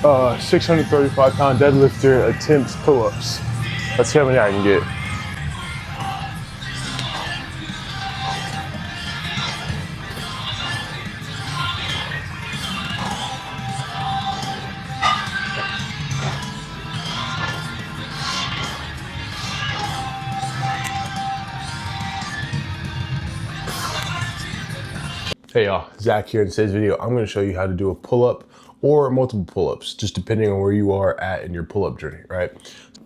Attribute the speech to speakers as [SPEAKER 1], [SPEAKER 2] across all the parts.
[SPEAKER 1] 635-pound deadlifter attempts pull-ups. Let's see how many I can get. Hey y'all, Zach here. In today's video, I'm going to show you how to do a pull-up or multiple pull-ups, just depending on where you are at in your pull-up journey, right?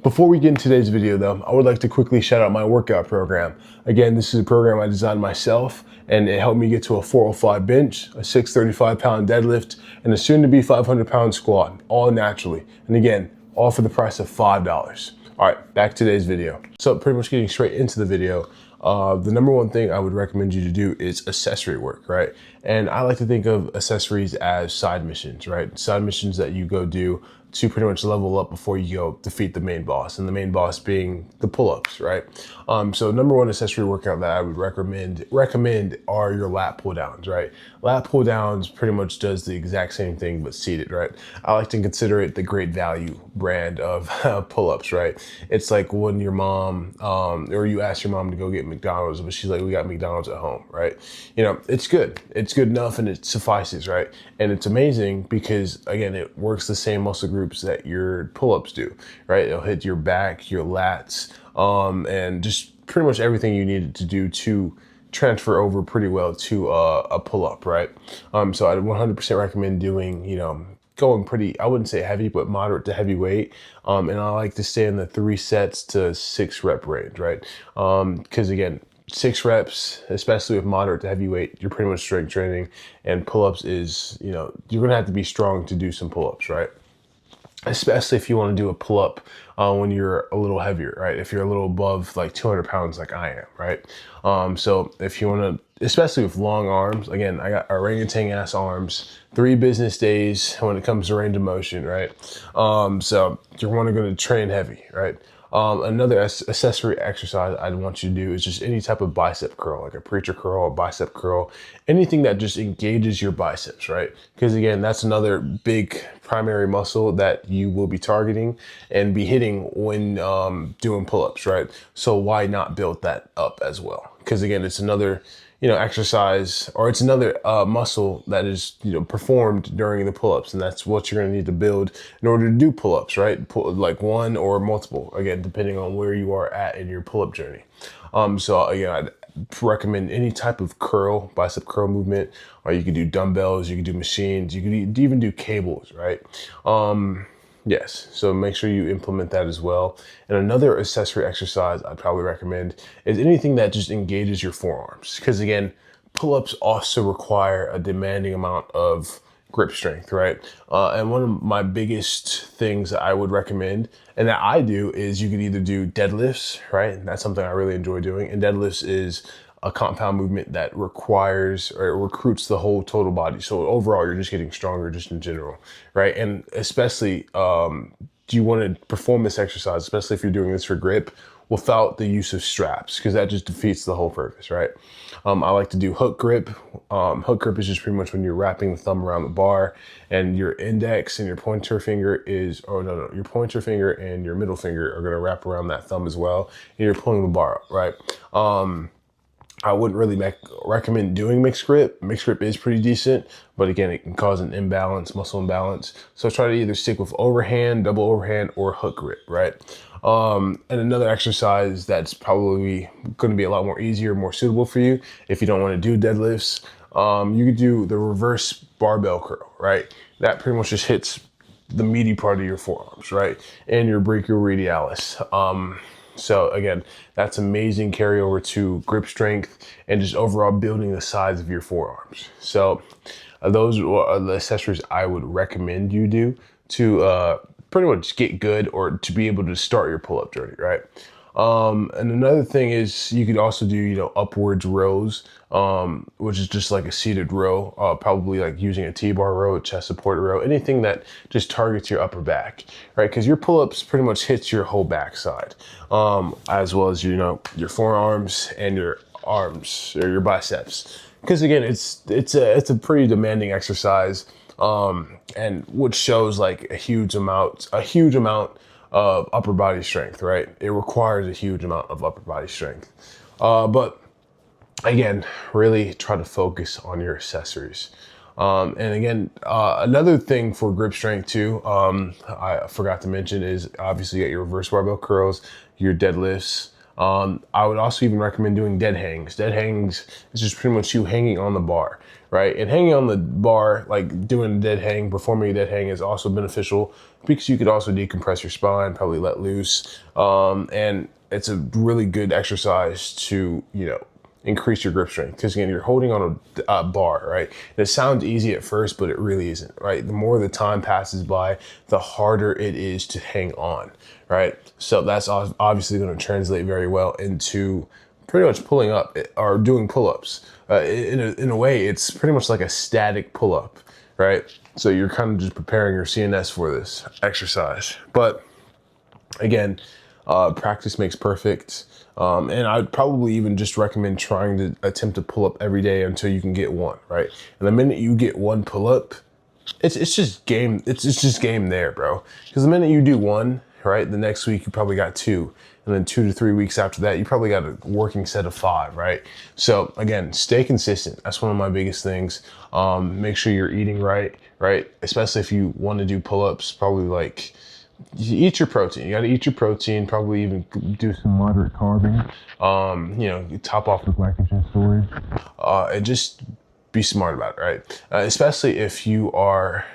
[SPEAKER 1] Before we get into today's video though, I would like to quickly shout out my workout program. Again, this is a program I designed myself, and it helped me get to a 405 bench, a 635-pound deadlift, and a soon-to-be 500-pound squat, all naturally. And again, all for the price of $5. All right, back to today's video. So pretty much getting straight into the video, the number one thing I would recommend you to do is accessory work, right? And I like to think of accessories as side missions, right? Side missions that you go do to pretty much level up before you go defeat the main boss, and the main boss being the pull-ups, right? So number one accessory workout that I would recommend are your lat pull downs, right? Lat pull downs pretty much does the exact same thing but seated, right? I like to consider it the Great Value brand of pull-ups, right? It's like when your mom or you ask your mom to go get McDonald's, but she's like, we got McDonald's at home, right? You know, it's good enough and it suffices, right? And it's amazing because again, it works the same muscle groups that your pull-ups do, right? It'll hit your back, your lats, and just pretty much everything you need it to do to transfer over pretty well to a pull-up, right? So I'd 100% recommend doing, going pretty, I wouldn't say heavy, but moderate to heavy weight. And I like to stay in the 3 sets to 6 rep range, right? Because again, 6 reps, especially with moderate to heavy weight, you're pretty much strength training, and pull-ups is, you're gonna have to be strong to do some pull-ups, right? Especially if you want to do a pull-up when you're a little heavier, right? If you're a little above like 200 pounds like I am, right? So if you want to, especially with long arms, again, I got orangutan ass arms, 3 business days when it comes to range of motion, right? So you're going to train heavy, right? Another accessory exercise I'd want you to do is just any type of bicep curl, like a preacher curl, a bicep curl, anything that just engages your biceps, right? Because again, that's another big primary muscle that you will be targeting and be hitting when doing pull-ups, right? So why not build that up as well? Because again, it's another exercise, or it's another muscle that is, performed during the pull-ups, and that's what you're going to need to build in order to do pull-ups, right? Like one or multiple, again, depending on where you are at in your pull-up journey. So again, I'd recommend any type of curl, bicep curl movement, or you could do dumbbells, you could do machines, you could even do cables, right? Yes, so make sure you implement that as well. And another accessory exercise I'd probably recommend is anything that just engages your forearms. Because again, pull-ups also require a demanding amount of grip strength, right? And one of my biggest things that I would recommend and that I do is you could either do deadlifts, right? That's something I really enjoy doing. And deadlifts is a compound movement that requires or recruits the whole total body. So overall, you're just getting stronger just in general, right? And especially, do you want to perform this exercise, especially if you're doing this for grip, without the use of straps, because that just defeats the whole purpose, right? I like to do hook grip. Hook grip is just pretty much when you're wrapping the thumb around the bar, and your index and your pointer finger your pointer finger and your middle finger are going to wrap around that thumb as well, and you're pulling the bar up, right? I wouldn't really recommend doing mixed grip. Mixed grip is pretty decent, but again, it can cause an imbalance, muscle imbalance. So try to either stick with overhand, double overhand, or hook grip, right? And another exercise that's probably going to be a lot more easier, more suitable for you if you don't want to do deadlifts. You could do the reverse barbell curl, right? That pretty much just hits the meaty part of your forearms, right? And your brachioradialis. So again, that's amazing carryover to grip strength and just overall building the size of your forearms. So those are the accessories I would recommend you do to pretty much get good or to be able to start your pull-up journey, right? And another thing is you could also do, upwards rows, which is just like a seated row, probably like using a T-bar row, a chest support row, anything that just targets your upper back, right? Because your pull-ups pretty much hits your whole backside, as well as, your forearms and your arms or your biceps. Because again, it's a pretty demanding exercise. and which shows like a huge amount of upper body strength, right? It requires a huge amount of upper body strength. But again, really try to focus on your accessories. And again, another thing for grip strength too, I forgot to mention is obviously you got your reverse barbell curls, your deadlifts. I would also even recommend doing dead hangs. Dead hangs is just pretty much you hanging on the bar, right? And hanging on the bar, like doing a dead hang, performing a dead hang is also beneficial because you could also decompress your spine, probably let loose. And it's a really good exercise to, increase your grip strength, because again, you're holding on a bar, right? And it sounds easy at first, but it really isn't, right? The more the time passes by, the harder it is to hang on, right? So that's obviously going to translate very well into pretty much pulling up or doing pull-ups. In a way, it's pretty much like a static pull-up, right? So you're kind of just preparing your CNS for this exercise. But again, practice makes perfect. And I'd probably even just recommend trying to attempt to pull up every day until you can get one, right? And the minute you get one pull up, it's just game. It's just game there, bro. Because the minute you do one, right, the next week you probably got two. And then 2 to 3 weeks after that, you probably got a working set of 5, right? So again, stay consistent. That's one of my biggest things. Make sure you're eating right? Especially if you want to do pull-ups, probably like, you eat your protein. You got to eat your protein. Probably even do some moderate carbing. You top off with glycogen storage, and just be smart about it, right? Especially if you are,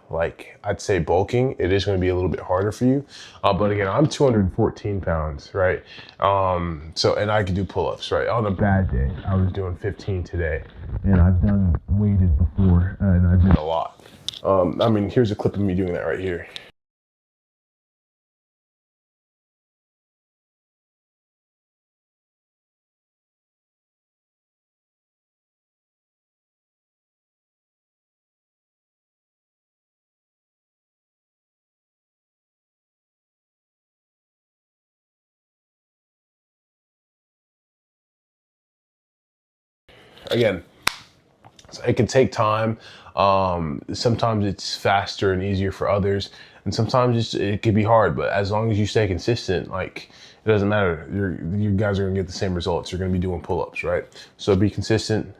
[SPEAKER 1] like, I'd say bulking, it is going to be a little bit harder for you. But again, I'm 214 pounds, right? And I can do pull-ups, right? On a bad day, I was doing 15 today, and I've done weighted before, and I've done a lot. Here's a clip of me doing that right here. Again, so it can take time. Sometimes it's faster and easier for others, and sometimes it can be hard. But as long as you stay consistent, like, it doesn't matter. You guys are gonna get the same results. You're gonna be doing pull-ups, right? So be consistent.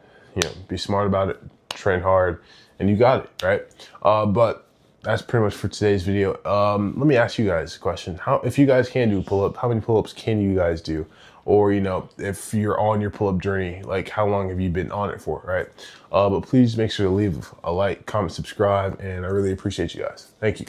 [SPEAKER 1] Be smart about it. Train hard, and you got it, right? But that's pretty much for today's video. Let me ask you guys a question. If you guys can do a pull-up, how many pull-ups can you guys do? Or, if you're on your pull-up journey, like, how long have you been on it for, right? But please make sure to leave a like, comment, subscribe, and I really appreciate you guys. Thank you.